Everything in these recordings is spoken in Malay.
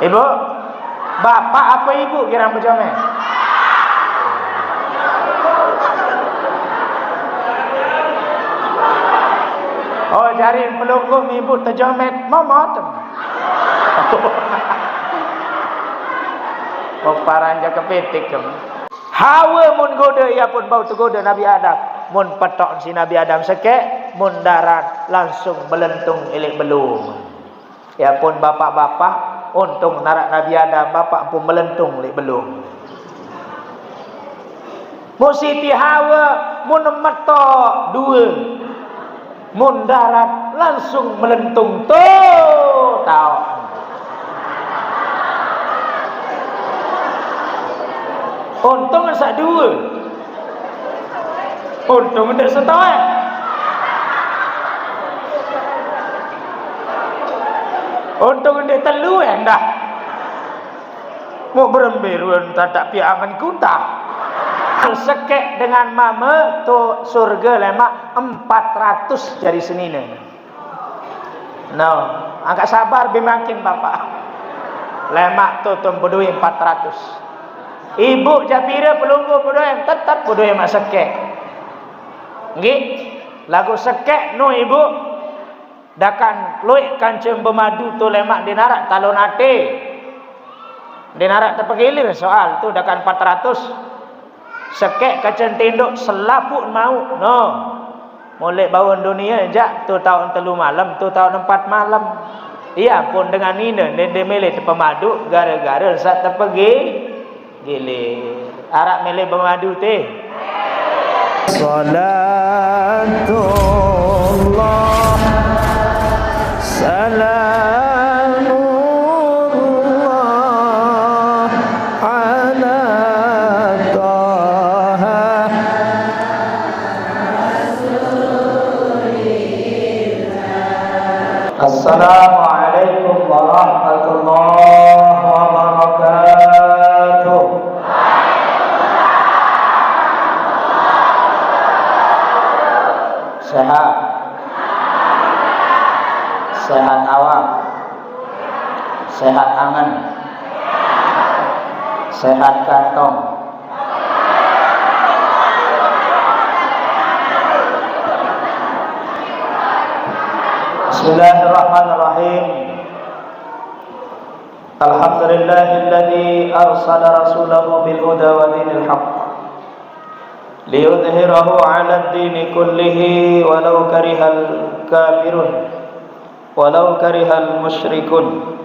Ibu, bapak apa ibu kira berjomet? Oh, jari pelunggung ibu terjomet momot. Oh, paranja kepitik kan. Hawa mun goda ia pun bau tergoda Nabi Adam. Mun petok si Nabi Adam sekek, mun darat langsung melentung ilik belum. Ya pun bapak-bapak untung narak Nabi Adam, bapak pun melentung ilik belum. Mun Siti Hawa mun metok dua, mun darat langsung melentung tuh tahu. Untung sak dua. Untung ndak setengah. Untung ndak telu dah. Mau berembiruan tak piangan kuta. Sekek dengan mama tu surga lemak 400 jari senina. No, angkat sabar bimakin bapak. Lemak tu berdua 400. Ibu Japira pelunggu berdua tetap berdua mak sekek. Nggih, lagu sekek no ibu. Dakan luik kancing bermadu tu lemak dinarak talon ate. Dinarak terpegilir soal tu dakan 400. Sekek kacang tinduk selaput mau. No. Mulai bangun dunia jak tu tahun 3 malam, tu tahun 4 malam. Ia pun dengan ini dia milih pemadu gara-gara saat terpergi gilir. Arak milih pemadu teh. Salatullah salamullah ala taha rasulillah. Assalamualaikum warahmatullahi wabarakatuh. Sehat, sehat awak, sehat angan, sehat kantong. Bismillahirrahmanirrahim. Alhamdulillahilladzi arsala rasulahu bil huda wa dinil haqq liyudhhirahu 'ala ad-din kullihi walau karihal kafirun walau karihal musyrikun.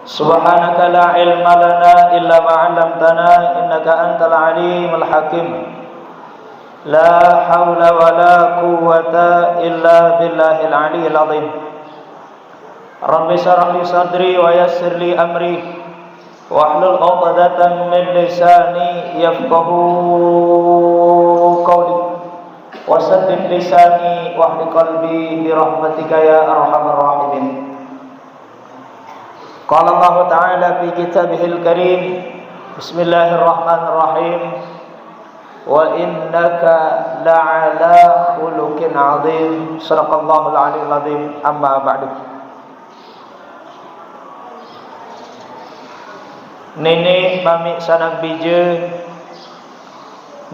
Subhanaka la ilma lana illa ma 'allamtana innaka antal alimul hakim. La haula wala quwwata illa billahil aliyyil azim. Rabbi shrah li sadri wa yassir li amri wahlul 'uqdatam min lisani yafqahu qawli wasaddid lisani wahdi qalbi bi rahmatika ya arhamar rahimin. Qala Allah ta'ala fi kitabihil karim, bismillahirrahmanirrahim, wa innaka la'ala khuluqin 'adzim. Shadaqallahul 'aliyyul 'adzim. Amma ba'du. Nenek mami sanak bija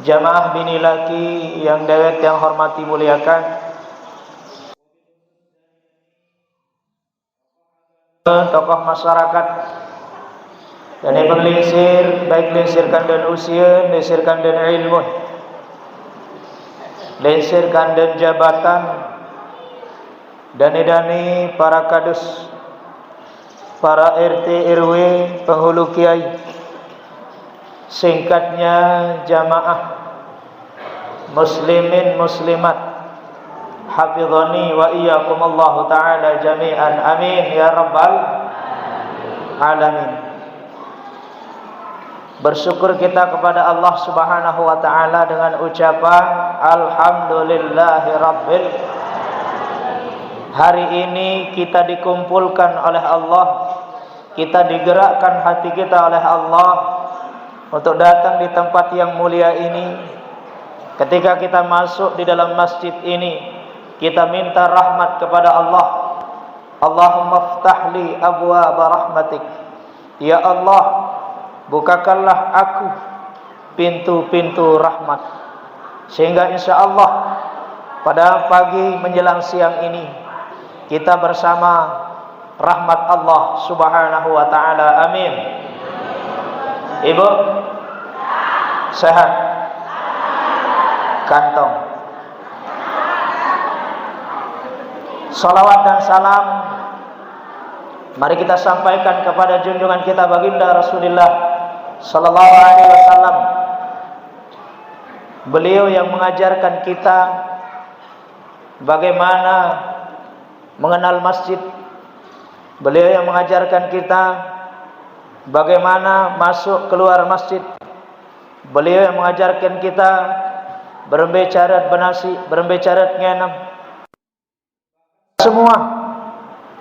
jamaah bini laki yang dewek yang hormati muliakan, tokoh masyarakat dan yang berlinsir, baik linsirkan dan usia, linsirkan dan ilmu, linsirkan dan jabatan, dani-dani para kadus, para RT RW, penghulu kiai, singkatnya jamaah muslimin muslimat, hafizani wa iyyakum Allah taala jami'an, amin ya rabbal alamin. Bersyukur kita kepada Allah Subhanahu wa taala dengan ucapan alhamdulillahi rabbil. Hari ini kita dikumpulkan oleh Allah, kita digerakkan hati kita oleh Allah untuk datang di tempat yang mulia ini. Ketika kita masuk di dalam masjid ini, kita minta rahmat kepada Allah, Allahumma aftah li abwaaba rahmatik. Ya Allah, bukakanlah aku pintu-pintu rahmat, sehingga insyaallah pada pagi menjelang siang ini kita bersama rahmat Allah Subhanahu wa taala. Amin. Ibu sehat? Kantong. Salawat dan salam mari kita sampaikan kepada junjungan kita baginda Rasulullah sallallahu alaihi wasallam. Beliau yang mengajarkan kita bagaimana mengenal masjid. Beliau yang mengajarkan kita bagaimana masuk keluar masjid. Beliau yang mengajarkan kita berbicara benasi, berbicara ngenam. Semua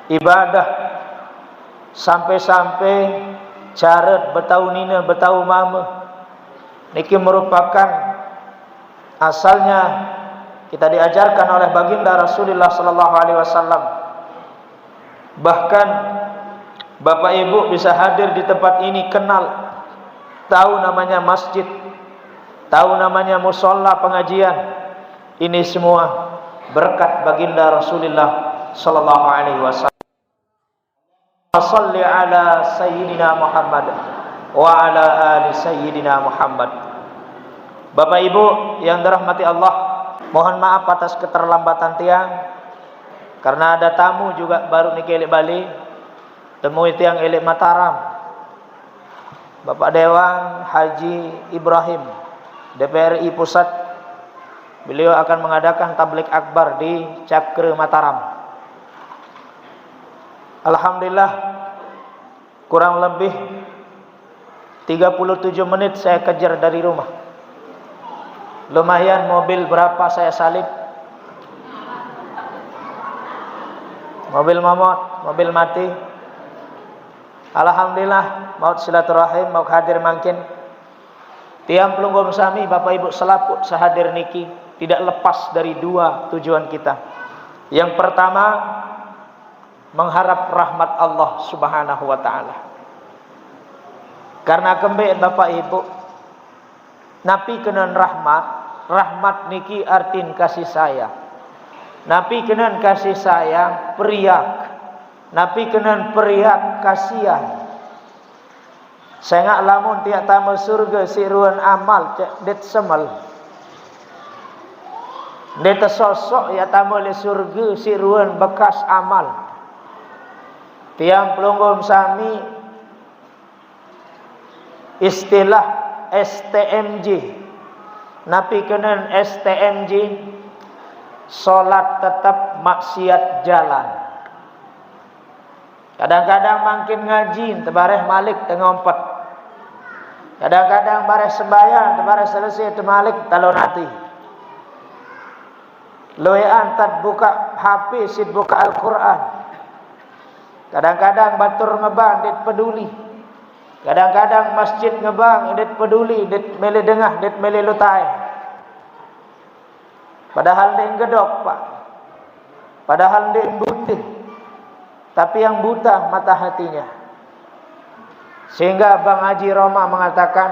ibadah sampai-sampai caret betau nina betau mama niki merupakan asalnya kita diajarkan oleh baginda Rasulullah sallallahu alaihi wasallam. Bahkan Bapak Ibu bisa hadir di tempat ini, kenal, tahu namanya masjid, tahu namanya musholla pengajian. Ini semua berkat baginda Rasulullah sallallahu alaihi wasallam. Shalli ala sayyidina Muhammad wa ala ali sayyidina Muhammad. Bapak Ibu yang dirahmati Allah, mohon maaf atas keterlambatan tiang karena ada tamu juga baru niki elek Bali, temui tiang elek Mataram. Bapak Dewan Haji Ibrahim DPRI Pusat, beliau akan mengadakan tablik akbar di Cakre Mataram. Alhamdulillah, kurang lebih 37 menit saya kejar dari rumah. Lumayan, mobil berapa saya salib. Mobil momot, mobil mati. Alhamdulillah, maut silaturahim, mau hadir mangkin. Tiang pelunggum sami, Bapak Ibu selaput sehadir niki tidak lepas dari dua tujuan kita. Yang pertama, mengharap rahmat Allah Subhanahu wa taala. Karena kembali Bapak Ibu, napi kenan rahmat, rahmat niki artin kasih sayang. Napi kenan kasih sayang periak. Napi kenan periak kasihan. Saya ngak lamun tiak tamu surga siruan amal det semal. Det sosok ya tamu le surga siruan bekas amal. Tiang pelunggum sami istilah STMJ. Napi kenan STMJ, solat tetap maksiat jalan. Kadang-kadang makin ngaji tebareh malik tengompet. Kadang-kadang bareh sembahyang tebareh selesai temalik talon hati. Loean tad buka HP sid buka Al-Qur'an. Kadang-kadang batur ngebang det peduli. Kadang-kadang masjid ngebang det peduli, det mele dengah, det mele lutai. Padahal dia gedok, Pak. Padahal dia buta. Tapi yang buta mata hatinya. Sehingga Bang Haji Roma mengatakan,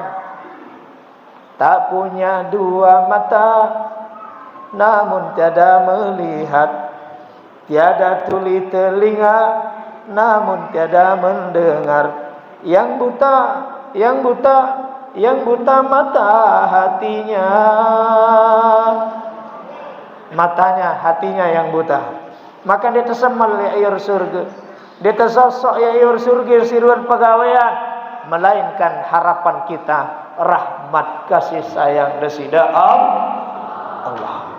tak punya dua mata, namun tiada melihat. Tiada tuli telinga, namun tiada mendengar. Yang buta, yang buta, yang buta mata hatinya. Matanya, hatinya yang buta. Maka dia tersemal ya air surga. Dia tersosok ya air surga siruan pegawaian. Melainkan harapan kita rahmat kasih sayang resida Allah.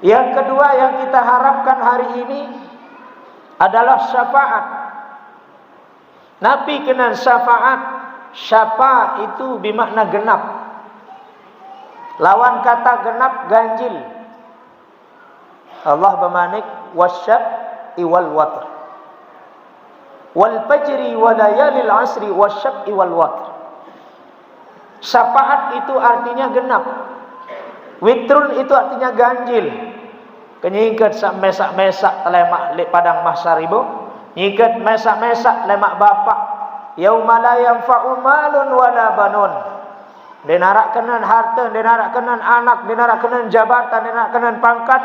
Yang kedua yang kita harapkan hari ini adalah syafaat. Nabi kenal syafaat. Syafa itu bermakna genap. Lawan kata genap ganjil. Allah bermanik wasyab iwal watr. Wal fajri wa layalil asri wasyab iwal watr. Syafaat itu artinya genap. Witrun itu artinya ganjil. Kenyikat sak mesak-mesak telemak lek padang mahsyar ibu. Nyikat mesak-mesak lemak bapak. Yauma la yanfa'u malun wala banun. Dia narak kenan harta, dia narak kenan anak, dia narak kenan jabatan, dia narak kenan pangkat.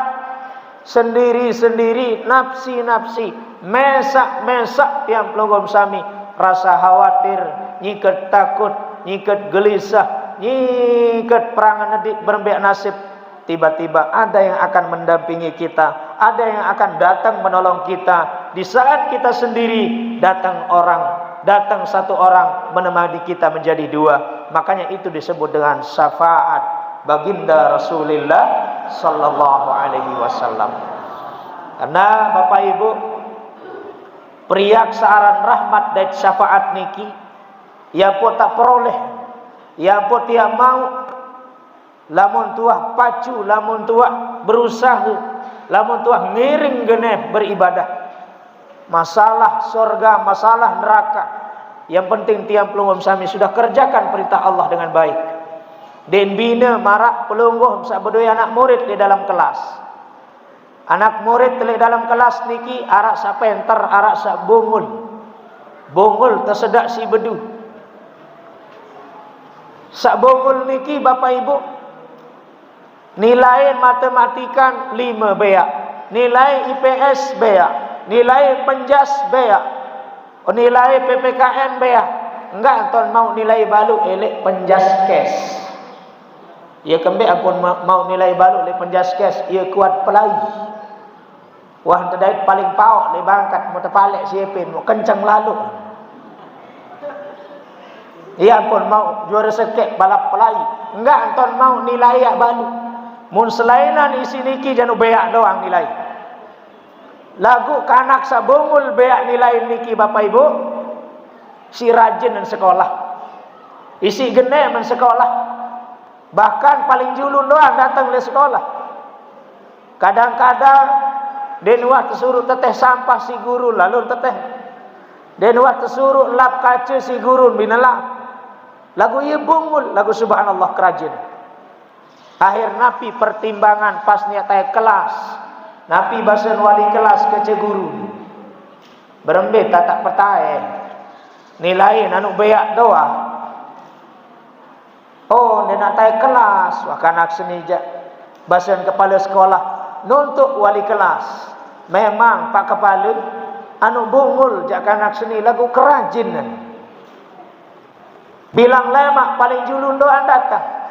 Sendiri-sendiri, nafsi-nafsi. Mesak-mesak tiang pelunggum sami. Rasa khawatir, nyikat takut, nyikat gelisah, nyikat perangan nedik berembek nasib. Tiba-tiba ada yang akan mendampingi kita, ada yang akan datang menolong kita. Di saat kita sendiri, datang satu orang menemani kita menjadi dua. Makanya itu disebut dengan syafaat baginda Rasulullah sallallahu alaihi wasallam. Karena Bapak Ibu, periak saaran rahmat dan syafaat niki, ya pun tak peroleh, ya pun tiap mau. Lamun tuah pacu, lamun tuah berusaha, lamun tuah ngiring genep beribadah. Masalah surga, masalah neraka, yang penting tiang pelunggum sami sudah kerjakan perintah Allah dengan baik. Den bina marak pelunggum sak bedoi anak murid di dalam kelas. Anak murid di dalam kelas niki arak sak penter, arak sak bungul. Bungul tersedak si bedu. Sak bungul niki Bapak Ibu, nilai matematika 5 beak, nilai IPS beak, nilai penjas beak, nilai PPKN beak. Enggak anton mau nilai balu elek penjas kes. Ya kembek ampun mau nilai balu elek penjas kes, ia kuat pelai. Wah tedait paling paok le bangkat mau terpalek siapin, mau kencang lalu. Ia pun mau juara sekek balap pelai. Enggak anton mau nilai yak balu. Mun selainan isi niki janu beak doang nilai. Lagu kanak sabungul beak nilai niki Bapak Ibu, si rajin dan sekolah. Isi gene men sekolah. Bahkan paling julun doang datang le sekolah. Kadang-kadang denwah tersuruh teteh sampah si guru lalu teteh. Denwah tersuruh lap kaca si guru binelap. Lagu ieu bungul, lagu subhanallah kerajin. Akhir napi pertimbangan pas niat kelas. Napi basen wali kelas ke guru. Berembet tak pertae. Nilai anu beak doa. Oh, dia nak kelas. Wah kanak senija. Basen kepala sekolah nuntuk wali kelas. Memang Pak Kepala anu bungul jak kanak seni lagu kerajinan. Bilang lemak paling julun doan datang.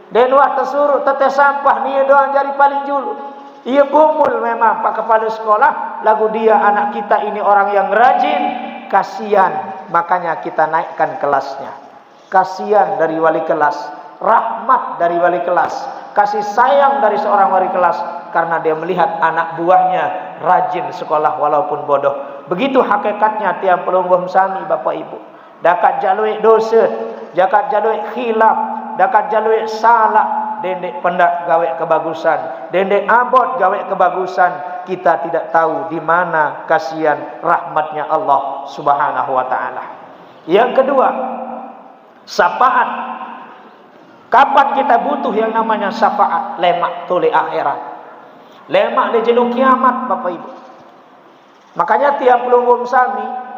Dan waktu suruh teteh sampah ni doang jari paling julu. Ia bumul memang Pak Kepala Sekolah. Lagu dia anak kita ini orang yang rajin. Kasihan, makanya kita naikkan kelasnya. Kasihan dari wali kelas, rahmat dari wali kelas, kasih sayang dari seorang wali kelas. Karena dia melihat anak buahnya rajin sekolah walaupun bodoh. Begitu hakikatnya tiang pelunggum sami Bapak Ibu. Dakat jalui dosa, dakat jalui khilaf, dakat jalui salah, dendek pendak gawe kebagusan, dendek abot gawe kebagusan. Kita tidak tahu di mana kasihan rahmatnya Allah Subhanahu wa taala. Yang kedua, syafaat. Kapan kita butuh yang namanya syafaat? Lemak tuli akhirat. Lemak di jenu kiamat Bapak Ibu. Makanya tiap pelunggum sami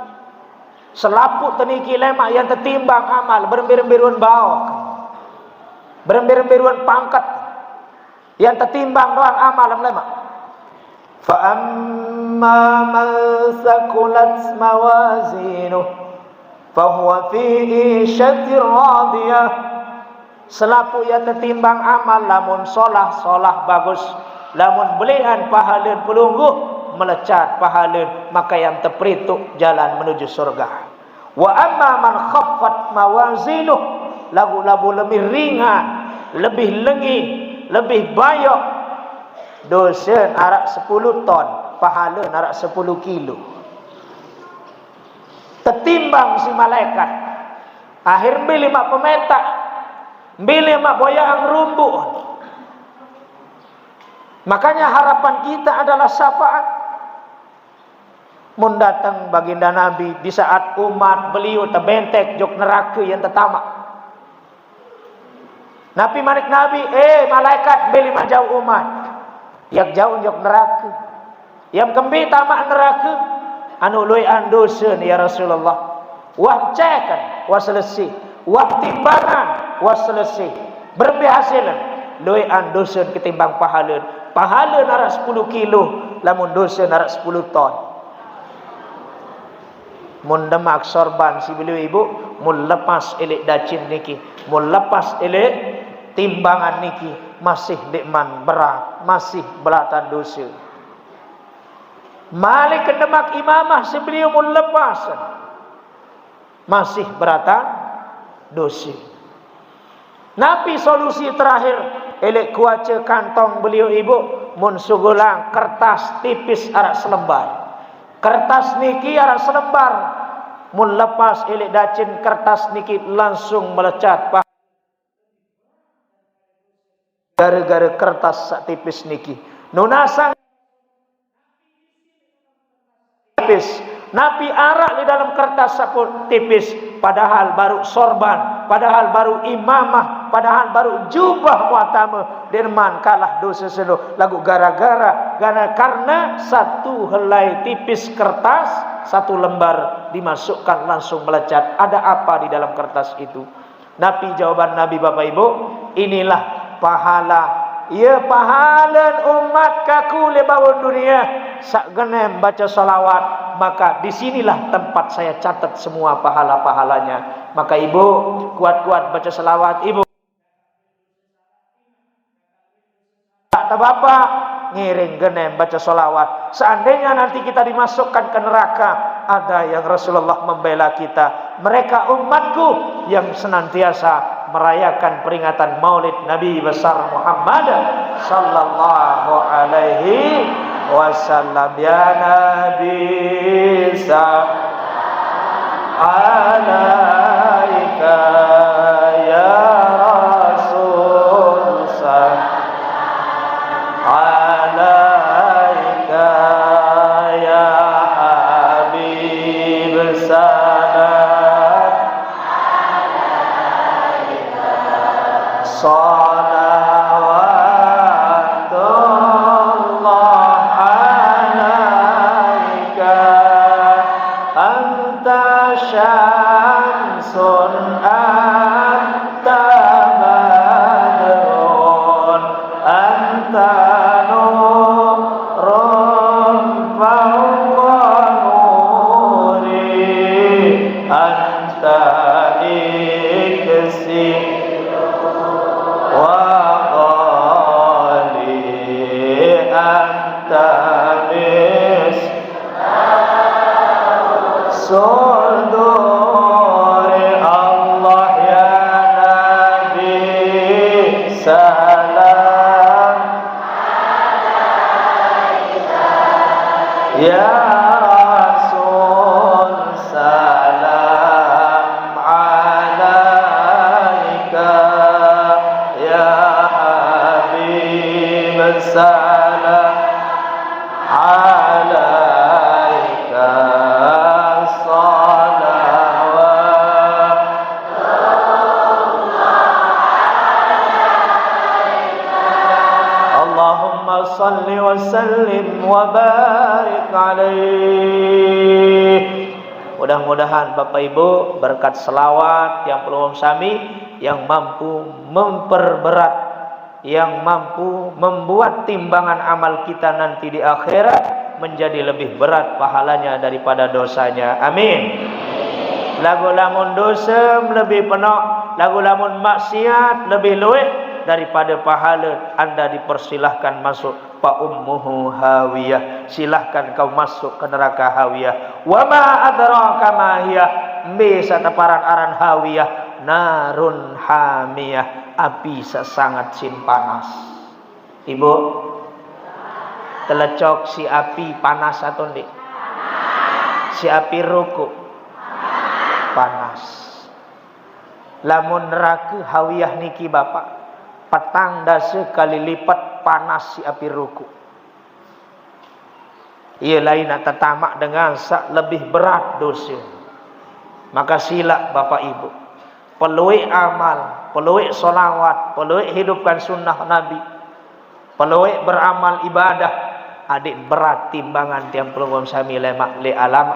selaput teniki lemak yang tertimbang amal, berembir-embiruan bawah, berembir-embiruan pangkat yang tertimbang doang amal lemak. Fa amma man saqulat mawazinuh fa huwa fi 'ishatin radiyah. Selapu yang tertimbang amal, lamun solah bagus, lamun belian pahala pelungguh melecat pahala, maka yang terperituk jalan menuju surga. Wa amma man khaffat mawazinuh, lagu-lagu lebih ringan, lebih lengi, lebih bayok, dosa arak 10 ton, pahala arak 10 kilo. Tertimbang si malaikat. Akhir beli mak pemetak, beli mak boyang rumbu. Makanya harapan kita adalah syafaat. Mun datang baginda Nabi di saat umat beliau terbentek jok neraka yang tertamak. Nabi manik Nabi, malaikat beli majau umat. Yang jauh jauh neraka. Yang kembi tamak neraka. Anu luian dosa ya Rasulullah. Wah cekan, wah selesai. Wah timbangan, wah selesai. Berberhasilan. Luian dosa ketimbang pahala. Pahala narak 10 kilo. Lamun dosa narak 10 ton. Mun demak sorban si beliau ibu. Mun lepas elek dacin niki. Mun lepas elek timbangan niki. Masih dekman berat. Masih belatan dosa. Malik kedemak imamah sebeliau mun lepas. Masih beratan dosa. Nabi solusi terakhir. Elek kuaca kantong beliau ibu. Mun sugulang kertas tipis arak selembar. Kertas niki arak selembar. Mun lepas elek dacin kertas niki langsung melecat. Gara-gara kertas sak tipis niki. Nunasang tipis. Nabi arak di dalam kertas sapun tipis. Padahal baru sorban. Padahal baru imamah. Padahal baru jubah muatama. Derman kalah dosa selo. Lagu gara-gara. Karena satu helai tipis kertas. Satu lembar dimasukkan langsung melecat. Ada apa di dalam kertas itu? Nabi jawaban Nabi Bapak Ibu. Inilah pahala. Ya pahala umat kaku lebawun dunia. Sak genem baca salawat. Maka disinilah tempat saya catat semua pahala-pahalanya. Maka ibu kuat-kuat baca salawat ibu. Tak bapak ngiring genem baca salawat. Seandainya nanti kita dimasukkan ke neraka, ada yang Rasulullah membela kita. Mereka umatku yang senantiasa merayakan peringatan Maulid Nabi besar Muhammad sallallahu alaihi wasallam. Ya Nabi alaika ya Rasul alaika ya Habib salam salawatullah alaika anta syamsun anta badrun anta nurun fawqa nuri anta iksi wa qali anta mis suduri Allah ya Nabi salam ya Rasul salam alaika ya Habib salam alaika salawat Allahumma salli wa sallim wa barik alaih. Mudah-mudahan Bapak Ibu berkat selawat yang pelawam sami yang mampu memperberat, yang mampu membuat timbangan amal kita nanti di akhirat menjadi lebih berat pahalanya daripada dosanya. Amin. Lagu lamun dosa lebih penuh, lagu lamun maksiat lebih luwih daripada pahala. Anda dipersilahkan masuk fa ummuhu hawiyah. Silahkan kau masuk ke neraka hawiyah. Wa ma adraka ma hiya. Mbe sataparan aran hawiyah narun hamiyah. Api sesangat sin panas. Ibu telecok si api panas atau ndik? Si api rukuk panas. Lamun neraka hawiyah niki bapak petang dasa kali lipat panas si api rukuk. Ia lain nak tertamak dengan sak lebih berat dosa. Maka sila bapak ibu peluik amal, peluik solawat, peluik hidupkan sunnah Nabi. peluik beramal ibadah adik berat timbangan tiang pelungum sami lemak li alam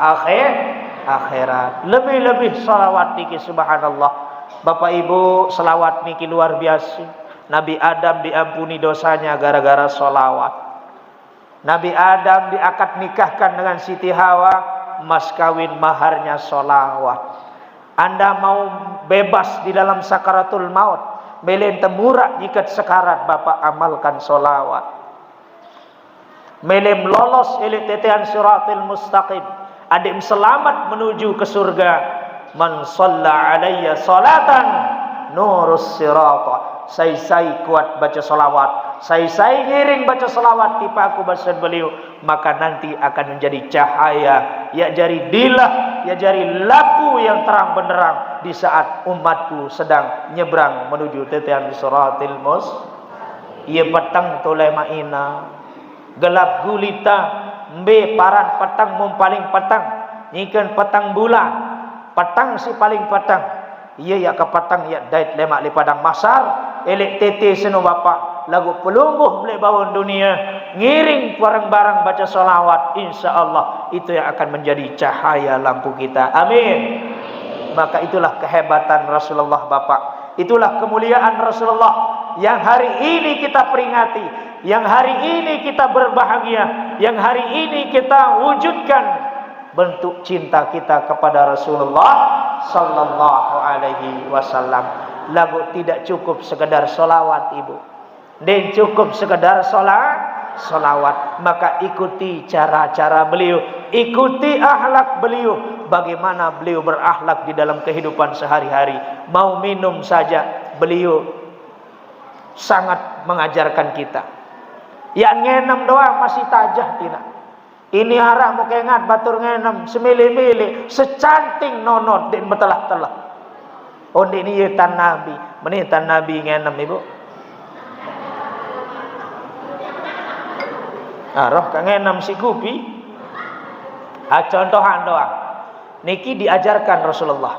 akhirat. Lebih-lebih salawat niki subhanallah. Bapak Ibu, salawat niki luar biasa. Nabi Adam diampuni dosanya gara-gara salawat. Nabi Adam diakad nikahkan dengan Siti Hawa, mas kawin maharnya salawat. Anda mau bebas di dalam sakaratul maut, melen temurak jika sekarat, Bapak amalkan salawat. Melem lolos elit tetean siratil mustaqim, adik selamat menuju ke surga. Man shalla alayya salatan nurus sirata. Saya kuat baca salawat, saya ngiring baca salawat tipa aku bahasan beliau, maka nanti akan menjadi cahaya, ya jari dilah, ya jari lampu yang terang benderang di saat umatku sedang nyebrang menuju tetean siratil mustaqim. Ia petang toleh maina gelap gulita mbe paran petang mumpaling petang nyikan petang bulan petang si paling petang ia ya ke petang ya dait lemak li padang masar elek tete seno bapak lagu pelungguh boleh bawa dunia ngiring barang-barang baca salawat, insyaallah itu yang akan menjadi cahaya lampu kita. Amin. Maka itulah kehebatan Rasulullah Bapak, itulah kemuliaan Rasulullah yang hari ini kita peringati, yang hari ini kita berbahagia, yang hari ini kita wujudkan bentuk cinta kita kepada Rasulullah sallallahu alaihi wasallam. Lagu tidak cukup sekedar solawat ibu, dan cukup sekedar solawat, maka ikuti cara-cara beliau, ikuti akhlak beliau, bagaimana beliau berakhlak di dalam kehidupan sehari-hari. Mau minum saja beliau sangat mengajarkan kita. Yang ngenem doang masih tajah tina. Ini harap mau kengat batur ngenem semili-mili secanting nonot dan betelah-telah. Oh ini tan Nabi, menitan Nabi ngenem ibu. Roh kang ngenem si kupi. Contohan doang. Niki diajarkan Rasulullah.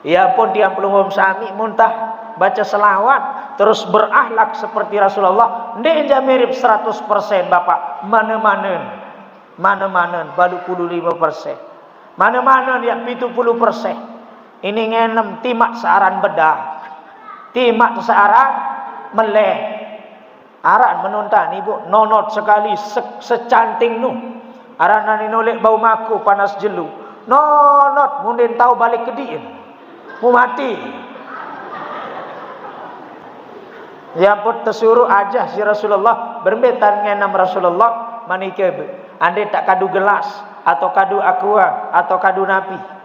Ya pun dia pelungum sami muntah baca selawat terus berakhlak seperti Rasulullah. Dia mirip 100% Bapak. Mana-mana baru 75%. Mana-mana yang 70%. Ini ngenem timak searan bedah, timak searan meleh. Aran menuntan ibu nonot sekali secanting nu. Aran nani nolek bau maku panas jelu. Nonot mundin tahu balik ke diin. Mu mati. Ya pun tersuruh aja si Rasulullah berbetan ngenam Rasulullah manike. Andai tak kadu gelas atau kadu aqua atau kadu napi.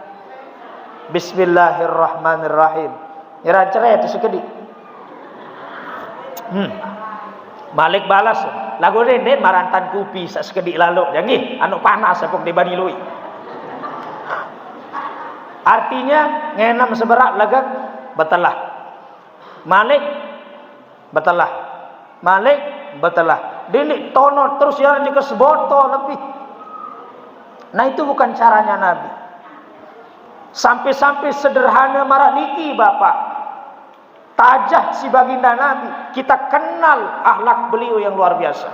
Bismillahirrahmanirrahim. Nyerah cerai itu sekedi. Malik balas. Lagu ini marantan kupi sekedi lalu. Jangan anu panas sepuk di bani lui. Artinya ngenam seberat lagak betelah. Malik betelah. Malik betelah. Dini tono terus jalan ke seboto lebih. Nah itu bukan caranya Nabi. Sampai-sampai sederhana marah niki Bapak. Tajah si baginda Nabi. Kita kenal akhlak beliau yang luar biasa.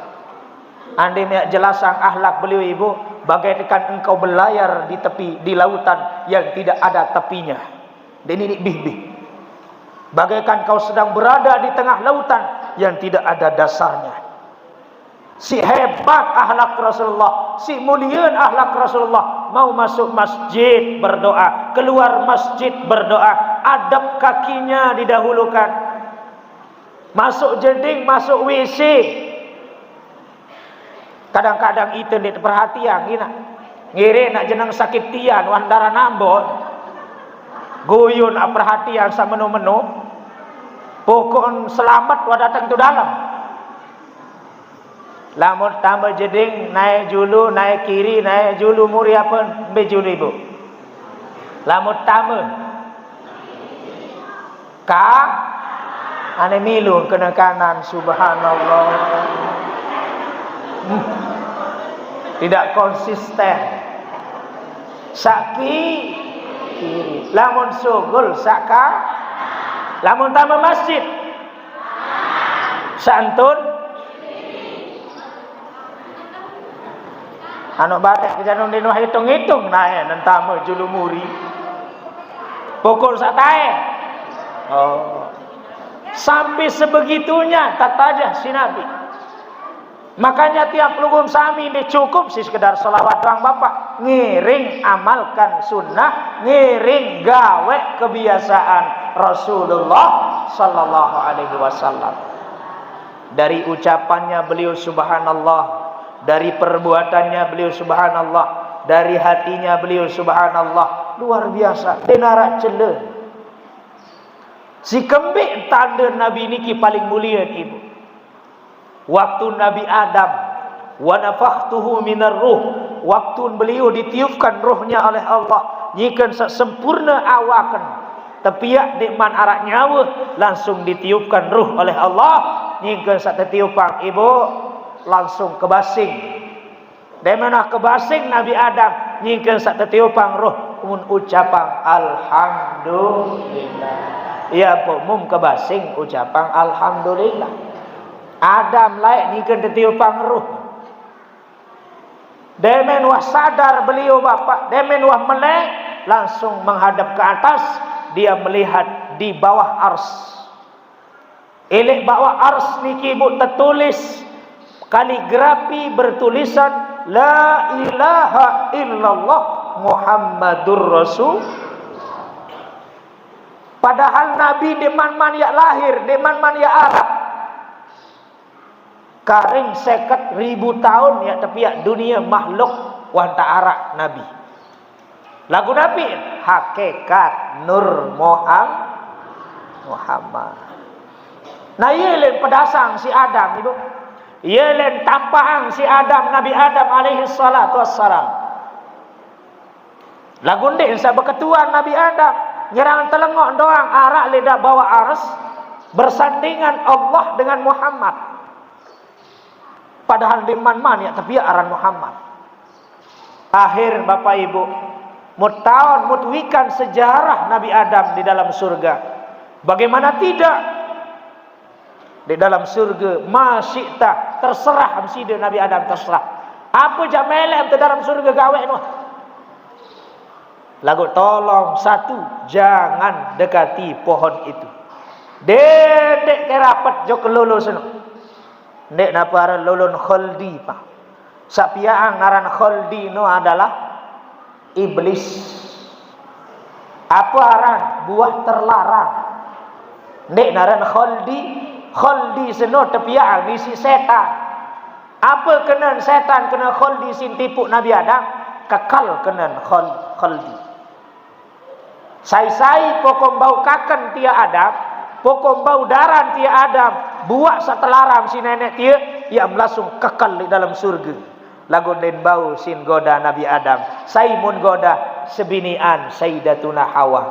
Andai miak jelasan akhlak beliau ibu, bagaikan engkau berlayar di tepi di lautan yang tidak ada tepinya. Dan ini bih-bih. Bagaikan kau sedang berada di tengah lautan yang tidak ada dasarnya. Si hebat akhlak Rasulullah, si mulian akhlak Rasulullah. Mau masuk masjid berdoa, keluar masjid berdoa, adab kakinya didahulukan. Masuk jeding, masuk WC. Kadang-kadang itu di perhatian gina. Ngire nak jenang sakit tian wandara nambot. Guyun perhatian sama menu-menu. Pokok selamat wa datang tu dalam. Lamun tambah jeding naik julu naik kiri naik julu muri apa be julu ibu. Lamun tambah ka ane milu kena kanan subhanallah. Tidak konsisten. Saki kiri. Lamun sugul saka. Lamun tambah masjid. Santun Anak badak kejanun dino hitung-hitung naik nentama julumuri. Pukul satai. Oh. Sampai sebegitunya tataja si Nabi. Makanya tiap lugum sami ini cukup sih sekedar selawat doang Bapak. Ngiring amalkan sunnah, ngiring gawe kebiasaan Rasulullah sallallahu alaihi wasallam. Dari ucapannya beliau subhanallah, dari perbuatannya beliau subhanallah, dari hatinya beliau subhanallah. Luar biasa. Denara cele. Si kembik tanda Nabi niki paling mulia ibu. Waktu Nabi Adam wa nafakhtuhu minar ruh, waktu beliau ditiupkan ruhnya oleh Allah, nyikan sempurna awakan tepiak nikmat arak nyawa langsung ditiupkan ruh oleh Allah, nyikan sak tiupan ibu langsung kebasing. Demana kebasing Nabi Adam nyikan sak tiupan ruh mun ucapan alhamdulillah. Ya mum kebasing ucapan alhamdulillah. Adam layak ni kena tiupang ruh. Demen wah sadar beliau Bapak, demen wah melek langsung menghadap ke atas, dia melihat di bawah ars. Elek bawah ars niki bu tertulis kaligrafi bertulisan la ilaha illallah Muhammadur Rasul. Padahal Nabi di man-man ya lahir, di man-man ya Arab. Karing 50.000 tahun ya tepiak dunia makhluk wanta arak Nabi. Lagu Nabi hakikat Nur Muhammad. Nah iya len pedasang si Adam itu. Iya len tampang si Adam Nabi Adam alaihi salatu wassalam. Lagu ndek sa beketuan Nabi Adam nyerang telengok doang arak lidah bawa ars bersandingan Allah dengan Muhammad. Padahal di man-man ya tapi aran Muhammad. Akhir Bapak Ibu, mutawon mutwikan sejarah Nabi Adam di dalam surga. Bagaimana tidak? Di dalam surga masyita terserah hamsida Nabi Adam terserah. Apa jamelem di dalam surga gawe noh? Lagu tolong satu, jangan dekati pohon itu. Dedek kerapat jok lolo seno. Nek napa lolon kholdi pak. Sapiang ngaran kholdi no adalah iblis. Apa aran? Buah terlarang. Nek naran kholdi seno tepiang isi setan. Apa kenan setan kena kholdi sin tipu Nabi Adam? Kekal kenan kholdi. Sai-sai pokok bau kaken tia Adam, pokok bau daran tia Adam. Buat satelaram si nenek dia yang langsung kekal di dalam surga. Lagu den bau sin goda Nabi Adam. Sai mun goda sebinian Sayyidatuna Hawa.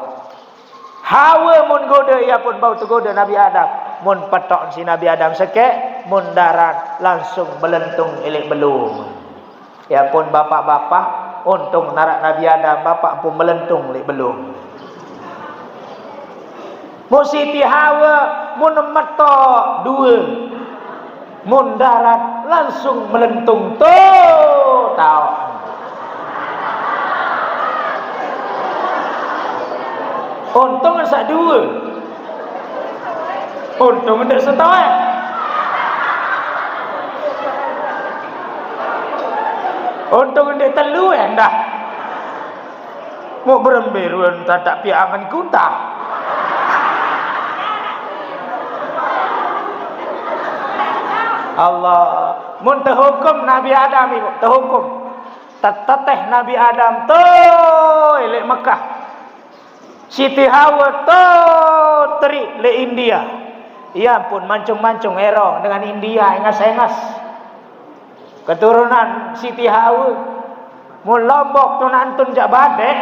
Hawa mun goda ia pun bau tu goda Nabi Adam. Mun petok si Nabi Adam sekek, mun daran langsung melentung elek belum. Ya pun bapak-bapak untung narak Nabi Adam bapak pun melentung elek belum. Mun Siti Hawa mun metok dua, mun darat langsung melentung tuh tahu. Untung sak dua, untung ada setengah. Untung ada telu dah. Mau beremberuan tak piangan kuntah. Allah mun terhukum Nabi Adam ibu terhukum teteh Nabi Adam tu elek Mekah Siti Hawa tu teri le India. Ya pun mancung-mancung ero dengan India engas-engas keturunan Siti Hawa mun Lombok tu nantun jak badek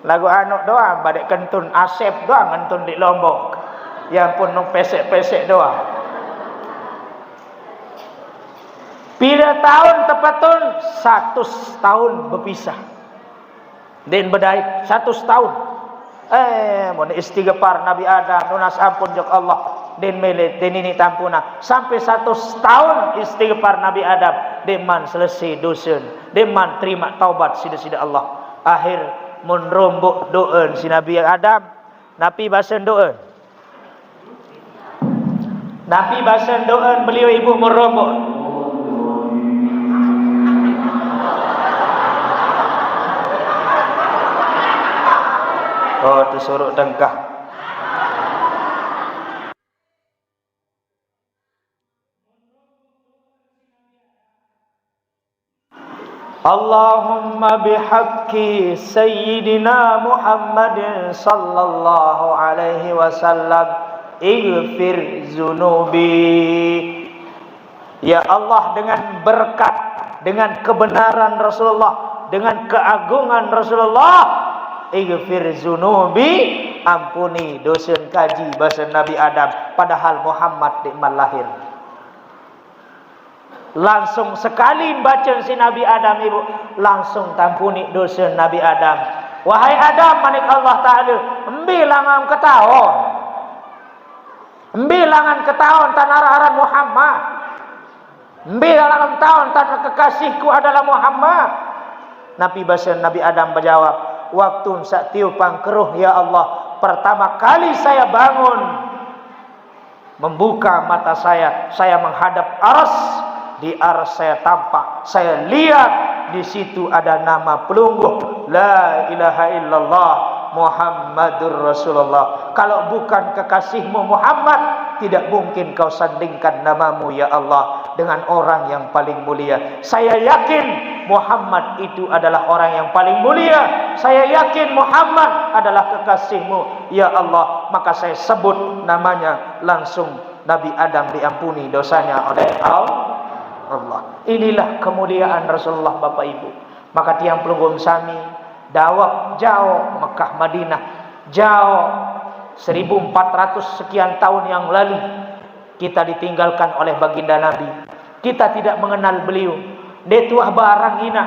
lagu anak doang badek kentun Asep doang kentun di Lombok. Ya pun nung pesek-pesek doang. Pira tahun tepatun 100 tahun berpisah. Den bedait 100 tahun. Mun istighfar Nabi Adam nunas ampun jok Allah. den mele den ini tampuna sampai 100 tahun istighfar Nabi Adam deman selesai dosa deman terima taubat sida-sida Allah. Akhir mun rombok doa si Nabi Adam Nabi bahasa doa Nabi bahasa doa beliau ibu merombok oh tu suruh dengkah Allahumma bihaqqi sayyidina Muhammadin sallallahu alaihi wasallam ighfir zunubi. Ya Allah, dengan berkat, dengan kebenaran Rasulullah, dengan keagungan Rasulullah, ighfir zunubi, ampuni dosa kaji bahasa Nabi Adam, padahal Muhammad nikmat lahir. Langsung sekali baca si Nabi Adam ibu, langsung tampuni dosa Nabi Adam. Wahai Adam, manik Allah Ta'ala, embilangan ketahun, embilangan ketahun tanah aran Muhammad, embilangan tahun tanah kekasihku adalah Muhammad. Nabi bahasa Nabi Adam berjawab, waktu sak tiupang keruh ya Allah, pertama kali saya bangun, membuka mata saya menghadap aras. Di aras saya tampak, saya lihat di situ ada nama pelungguh la ilaha illallah Muhammadur Rasulullah. Kalau bukan kekasihmu Muhammad, tidak mungkin kau sandingkan namamu ya Allah dengan orang yang paling mulia. Saya yakin Muhammad itu adalah orang yang paling mulia. Saya yakin Muhammad adalah kekasihmu ya Allah. Maka saya sebut namanya, langsung Nabi Adam diampuni dosanya oleh Allah. Inilah kemuliaan Rasulullah Bapak Ibu. Maka tiang pelunggung sami dawak jauh Mekah Madinah, jauh 1400 sekian tahun yang lalu kita ditinggalkan oleh baginda Nabi. Kita tidak mengenal beliau. Dia tuah barang ina,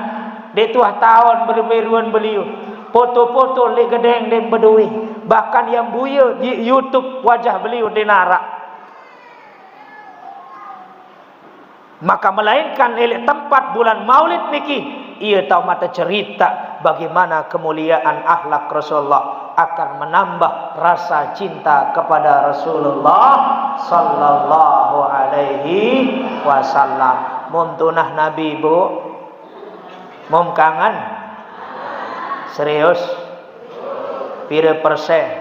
dia tuah tahun berberuan beliau. Foto-foto le gedeng dan bedui, bahkan yang buaya di YouTube wajah beliau dinarak. Maka melainkan oleh tempat bulan Maulid niki, ia tahu mata cerita bagaimana kemuliaan akhlak Rasulullah akan menambah rasa cinta kepada Rasulullah sallallahu alaihi wasallam. Muntunah Nabi bu, mum kangen serius pira persen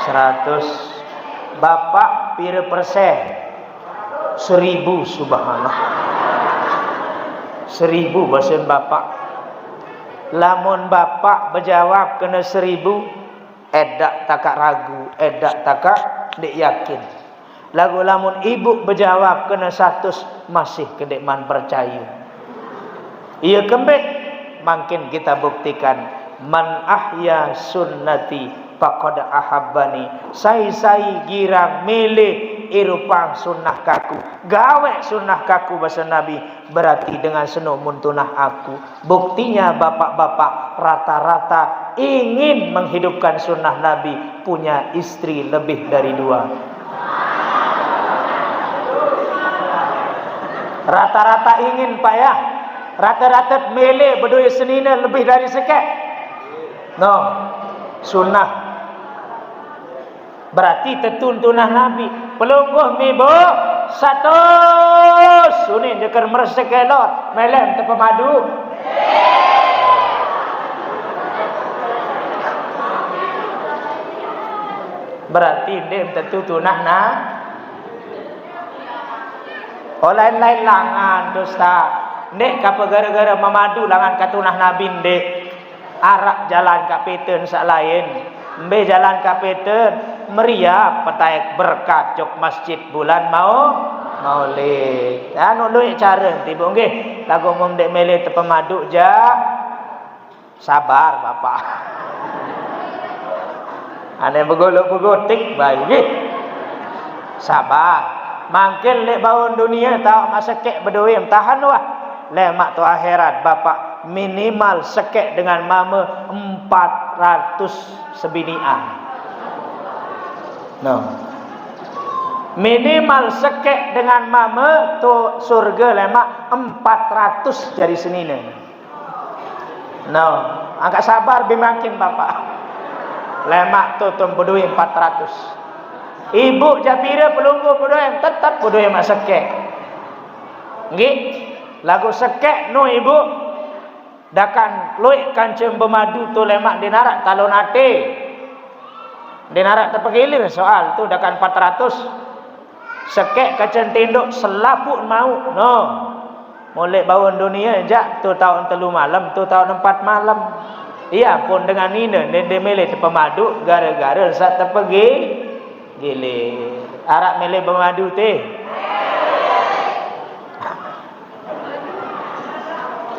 100 bapak pira persen 1000 subhanallah 1000 bahasa bapak. Lamun bapak berjawab kena 1000 edak takak ragu, edak takak dik yakin. Lagu lamun ibu berjawab kena 100 masih kedek man percaya. Ia kembali makin kita buktikan man ahya sunnati faqad ahabbani. Sai girang milih irupang sunnah kaku, gawe sunnah kaku bahasa Nabi, berarti dengan senuh muntunah aku. Buktinya bapak-bapak rata-rata ingin menghidupkan sunnah Nabi, punya istri lebih dari 2. Rata-rata ingin pak ya, rata-rata mele berdua senina lebih dari sekek. No, sunnah. Berarti tertuntunah Nabi. Pelungguh mibo 100 sunin jekar mersekelot melem tepa madu. Berarti dia tertuntunah na. Lain-lain langan dosta. Nek kapa gara-gara memadu langan katunah Nabi ndek. Arak jalan kapiten sak lain. Mbe jalan kapiten meriah petaik berkat jok masjid bulan Maulid. Anu luik cara tiba nggih lagu mum dek mele tepa madu ja. Sabar bapak. Ane begolok-begotik baik nggih. Sabar. Mangkin lek baun dunia tahu masa kek bedoim tahan wah. Lemak tu akhirat bapak minimal sekek dengan mama 400 sebinian. No. Minimal sekek dengan mama tu surga lemak 400 jari senina. No, angkat sabar bimakin bapak. Lemak tu berdua 400. Ibu Japira pelunggu berdua tetap berdua mak sekek. Nggih, lagu sekek no ibu. Dakan luik kancing bermadu tu lemak dinarak talon ate. Dinarak terpegilir soal tu dakan 400. Sekek kacang tinduk selaput mau no mulai bangun dunia jak tu tahun 3 malam tu tahun 4 malam iya pun dengan ini dia milih pemadu gara-gara saat terpergi gile arak milih pemadu teh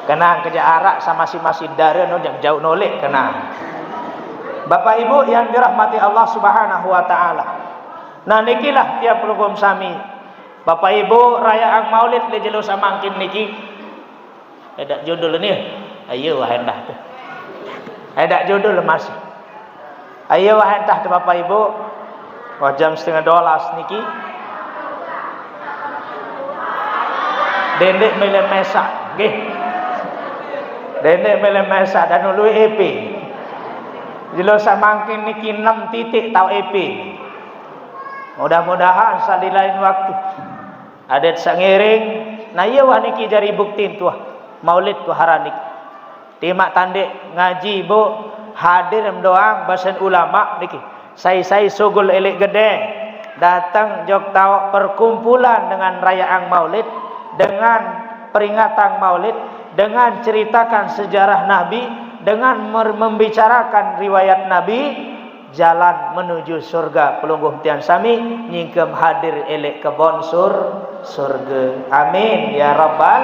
kenang kerja arak sama si dara no jauh nolek kenang Bapak Ibu yang dirahmati Allah Subhanahu wa taala. Nah nikilah tiap pelugum sami. Bapak Ibu rayaan Maulid le jelo samangkin niki. Ada judul ni. Ayo hendah tu. Ada judul masih. Ayo hendah tu Bapak Ibu. Wah jam 11:30 niki. Dendek mele mesak, nggih. Dendek mele mesak dan ulu EP. Jelo samangkin niki 6 titik tau EP. Mudah-mudahan saat di lain waktu adat sangiring nah iya wah niki jari bukti tu maulid tu haranik timak tandek ngaji bu hadir doang bahasan ulama niki saya sugul elik gede datang jok tahu perkumpulan dengan rayaan maulid dengan peringatan maulid dengan ceritakan sejarah Nabi dengan membicarakan riwayat Nabi jalan menuju surga pelungguh tian sami nyingkem hadir elek kebon surga amin ya rabbal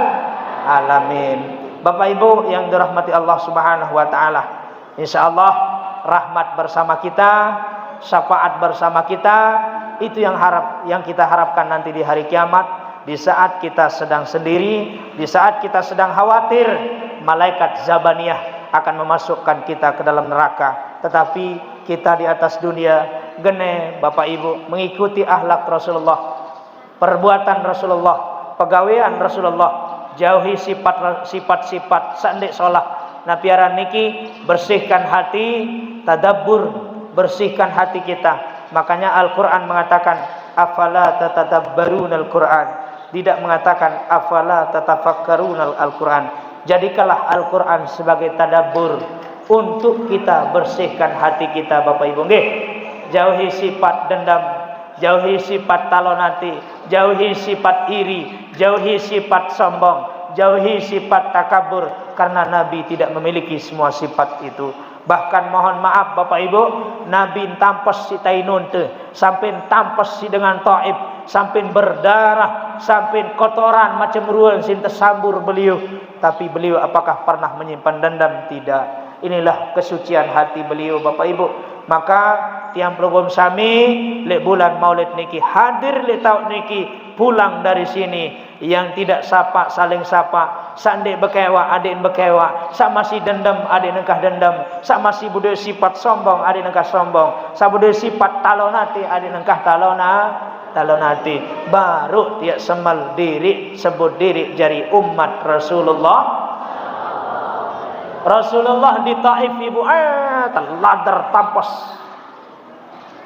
alamin. Bapak Ibu yang dirahmati Allah Subhanahu wa taala, insyaallah rahmat bersama kita, syafaat bersama kita, itu yang kita harapkan nanti di hari kiamat, di saat kita sedang sendiri, di saat kita sedang khawatir malaikat zabaniyah akan memasukkan kita ke dalam neraka, tetapi kita di atas dunia gene Bapak Ibu mengikuti akhlak Rasulullah, perbuatan Rasulullah, pegawaian Rasulullah, jauhi sifat-sifat sandek solah napiaran niki, bersihkan hati, tadabbur, bersihkan hati kita. Makanya Al-Qur'an mengatakan afala tatadabbarunal Qur'an, tidak mengatakan afala tatafakkarunal Al-Qur'an. Jadikanlah Al-Qur'an sebagai tadabbur untuk kita bersihkan hati kita Bapak Ibu nggih. Jauhi sifat dendam, jauhi sifat talonati, jauhi sifat iri, jauhi sifat sombong, jauhi sifat takabur, karena Nabi tidak memiliki semua sifat itu. Bahkan mohon maaf Bapak Ibu, Nabi tampes si Tainun tu, sampai tampes si dengan Taif, sampai berdarah, sampai kotoran macam ruang sin tersambur beliau. Tapi beliau apakah pernah menyimpan dendam? Tidak. Inilah kesucian hati beliau Bapak Ibu. Maka tiang program sami le bulan Maulid niki hadir le tahun niki pulang dari sini yang tidak sapa saling sapa, sandek bekewa adik bekewa, sak masih dendam adik nengkah dendam, sak masih budaya sifat sombong adik nengkah sombong, sak budaya sifat talonati adik nengkah talonati, baru tiak semal diri sebut diri jari umat Rasulullah. Rasulullah di Taif ibu teladar tampas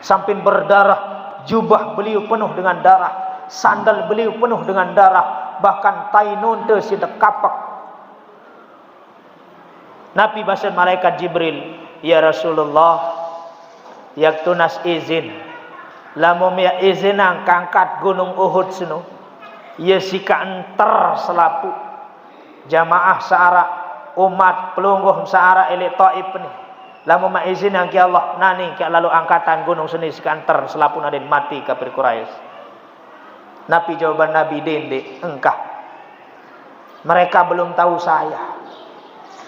sampai berdarah, jubah beliau penuh dengan darah, sandal beliau penuh dengan darah, bahkan Tainun tu si kapak. Nabi bahasa malaikat Jibril, ya Rasulullah, yak tunas izin, lamun ya izin ang kangkat gunung Uhud sinu, ya sika enter selapu jamaah searah umat pelungguh searah elit Taif ni. Lamun ma izin yang ki Allah nani ki lalu angkatan gunung seni sekanter selapun aden mati kafir Quraisy. Nabi jawaban Nabi dende engkah. Mereka belum tahu saya.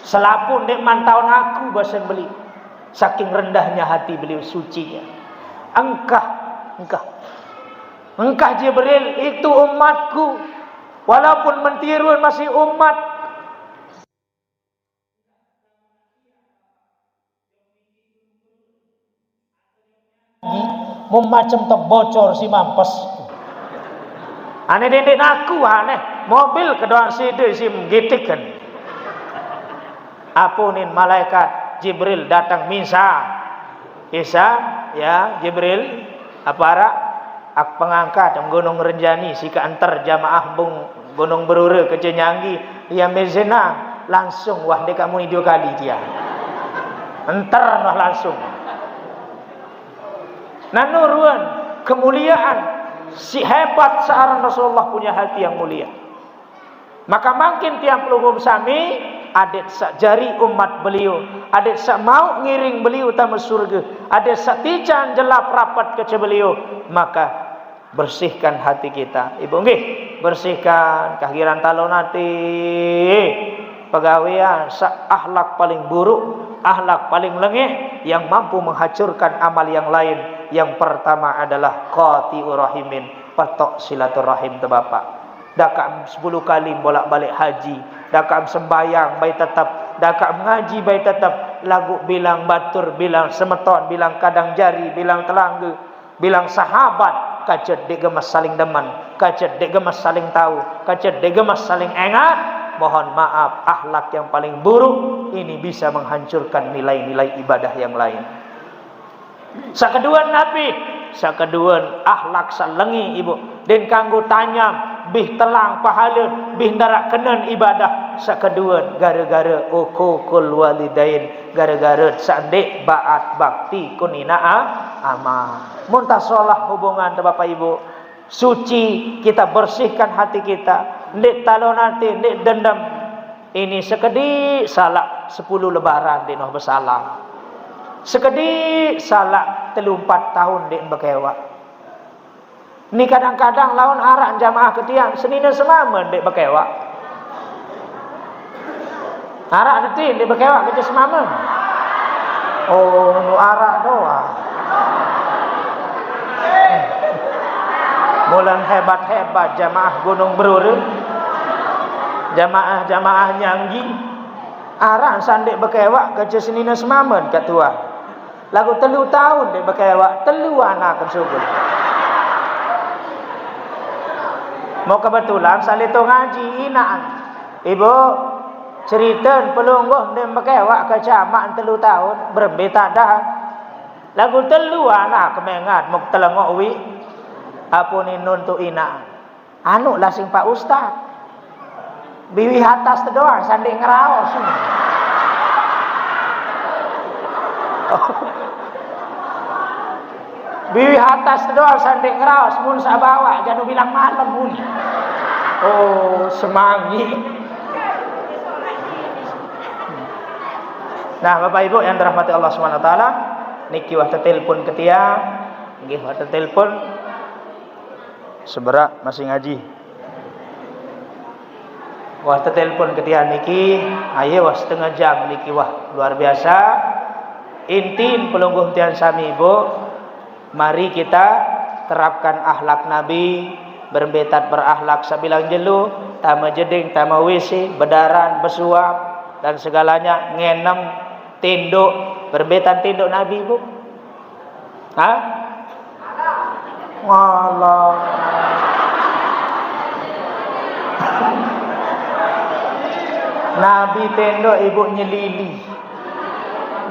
Selapun dek mantaun aku bahasan beli. Saking rendahnya hati beliau sucinya. Engkah Jibril itu umatku. Walaupun mentirun masih umat. Macam tok bocor si mampus. Ane dendek naku aneh mobil kedua sida sim gitikan. Apunin malaikat Jibril datang Isa ya Jibril apara ak pengangkat gunung Renjani sika antar jamaah bung gunung Berura ke Cenyangi yang mezena langsung wah dek kamu 2 kali dia antar mah langsung nanuruan kemuliaan si hebat seorang Rasulullah punya hati yang mulia. Maka makin tiap pelungguh sami adik sak jari umat beliau, adik sak mau ngiring beliau tamu surga, adik sak tijan jelap rapat ke beliau, maka bersihkan hati kita. Ibu nggih, bersihkan kahiran talonati pegawaian sak akhlak paling buruk, akhlak paling lengeh yang mampu menghancurkan amal yang lain. Yang pertama adalah qati'ur rahimin, patok silaturahim tu bapak. Dakam 10 kali bolak-balik haji, dakam sembayang baik tetap, dakam ngaji baik tetap, lagu bilang batur, bilang semeton, bilang kadang jari, bilang telangga, bilang sahabat, kacet digemas saling deman, kacet digemas saling tahu, kacet digemas saling engat. Mohon maaf, akhlak yang paling buruk ini bisa menghancurkan nilai-nilai ibadah yang lain. Sakeduan Nabi, sakeduan akhlak salengi ibu, den kanggo tanyam bih telang pahala, bih darak kenen ibadah. Sakeduan gara-gara ukukul walidain, gara-gara sandek baat bakti kunina amal. Muntah solah hubungan Bapak Ibu, suci kita bersihkan hati kita, ndik talonati, ndik dendam. Ini sekedik salah 10 lebaran di noh bersalah. Sekedik salah 3-4 tahun di berkewak. Ni kadang-kadang lawan arak jamaah ketiang senina semamen di berkewak. Arak detik di berkewak kerja semamen. Oh, nu arak doa. Mulan hebat-hebat jamaah Gunung Berura, jamaah Nyanggi, arak sandek berkewak kerja senina semamen kat tua. Lagu 3 tahun dia berkewak, 3 anak kan syukur. Mau kebetulan salito ngaji inaan. Ibu cerita pelungguh dia berkewak ke camak 3 tahun, berbeta dah. Lagu 3 anak kemengat mau telengok wi. Apa ni nuntuk inaan. Anu lah sing Pak Ustaz. Biwi atas tu doang sanding ngeraos. Biwi atas doang sanding ngeraos mun sabawa jangan bilang malam mun. Oh, semangi. Nah, Bapak Ibu yang dirahmati Allah Subhanahu wa taala, niki wah telepon ke tiang, nggih wah telepon seberak masih ngaji. Wah telepon ke tiang niki, ayo wah setengah jam niki wah luar biasa. Intin pelungguh tiang sami Ibu, mari kita terapkan akhlak Nabi, berbetat berakhlak sabilang jelu, tama jeding, tama WC, bedaran, besuap dan segalanya, ngenem, tinduk, berbetan tinduk Nabi Ibu. Hah? Allah. Nabi tinduk Ibu nyelili.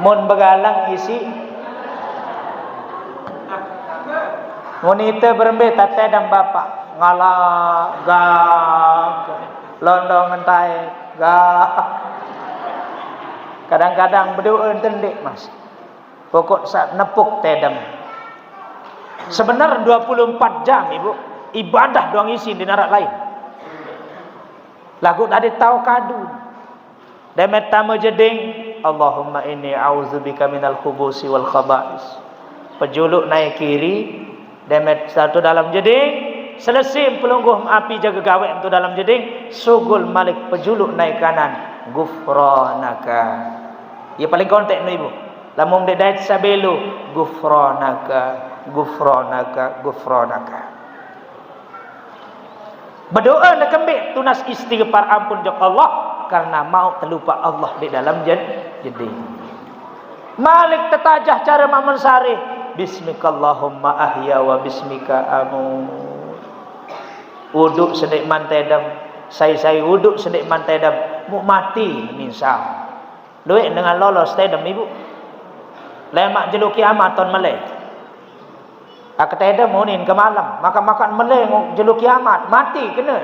Mun begalang isi Monita berembet tedam bapak ngalah gak londong entai gak. Kadang-kadang berdoa tendik mas. Pokok saat nepuk tedam. Sebenarnya 24 jam Ibu ibadah doang isi di narak lain. Lagu tadi tahu kadu. Demet tamu jeding Allahumma inni a'udzubika minal khubusi wal khaba'is. Pejuluk naik kiri, demet satu dalam jeding, selesai pelungguh api jaga gawe itu dalam jeding, sugul malik pejuluk naik kanan, gufranaka. Ya paling kontek nu Ibu. Lamun de dait sabelu, gufranaka, gufranaka, gufranaka. Berdoa nak kembik tunas istighfar ampun jok Allah karena mau terlupa Allah di dalam jeding. Malik tetajah cara Mak Mensari, bismikallahumma ahya wa bismika amut. Wuduk sedik man tedam, saya wuduk sedik man tedam, mu mati misal. Luik dengan lolos tedam ibu. Lemak jeluk kiamat ton meleh. Ak tedam munin ke malam, makan meleh jeluk kiamat, mati kena.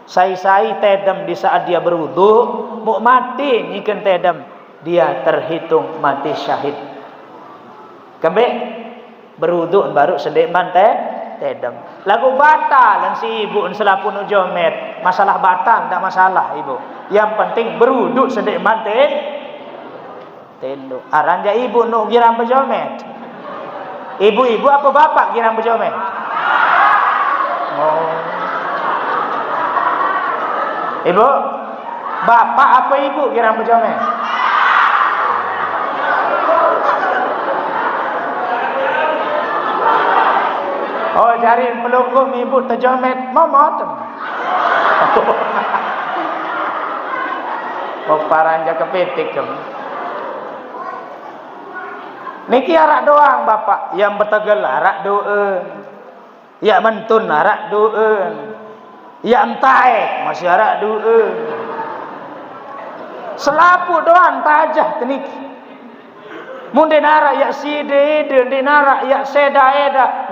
Saya tedam di saat dia berwuduk, mu mati nyikan tedam, dia terhitung mati syahid. Kembali berwuduk baru sedik man tedam. Lagu batal dan si ibu selapun ujomet. Masalah batal tak masalah ibu. Yang penting berwuduk sedik man telu. Aranja ibu nu girang berjomet. Ibu-ibu apa bapak girang berjomet? Oh. Ibu, bapak apa ibu girang berjomet? Oh, jari pelunggung ibu terjomet momot. Oh, paranja kepitik kem. Niki arak doang bapak yang bertegel arak doen. Ya mentun arak doen. Ya entaek masih arak doen. Selapu doang tajah teniki. Mun denara ya side, denara ya seda,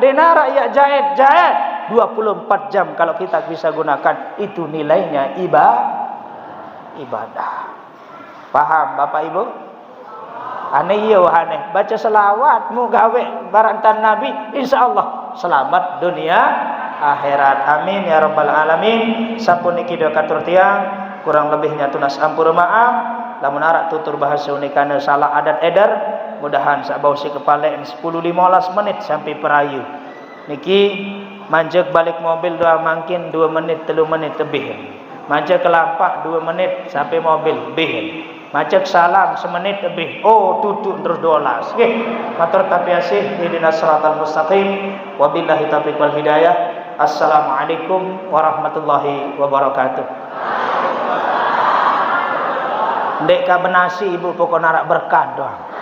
denara ya jahit. 24 jam kalau kita bisa gunakan, itu nilainya ibadah. Paham Bapak Ibu? Aneh iya aneh. Baca selawat, mu gawe barantan Nabi, insyaallah selamat dunia akhirat. Amin ya rabbal alamin. Sampun niki doa katur tiang, kurang lebihnya tunas ampura maaf. Lamun arak tutur bahasa unikana salah adat edar, mudahan sak bau si kepala 10-15 menit sampai perayu. Niki manjek balik mobil doa mangkin 2 menit 3 menit lebih. Manjek kelampak 2 menit sampai mobil lebih. Manjek salam semenit lebih. Oh tutup terus 12. Nggih. Matur tapiasih ihdinas siratal mustaqim. Wabillahi taufiq wal hidayah. Assalamualaikum warahmatullahi wabarakatuh. Ndek ka benasi ibu pokok narak berkah doang.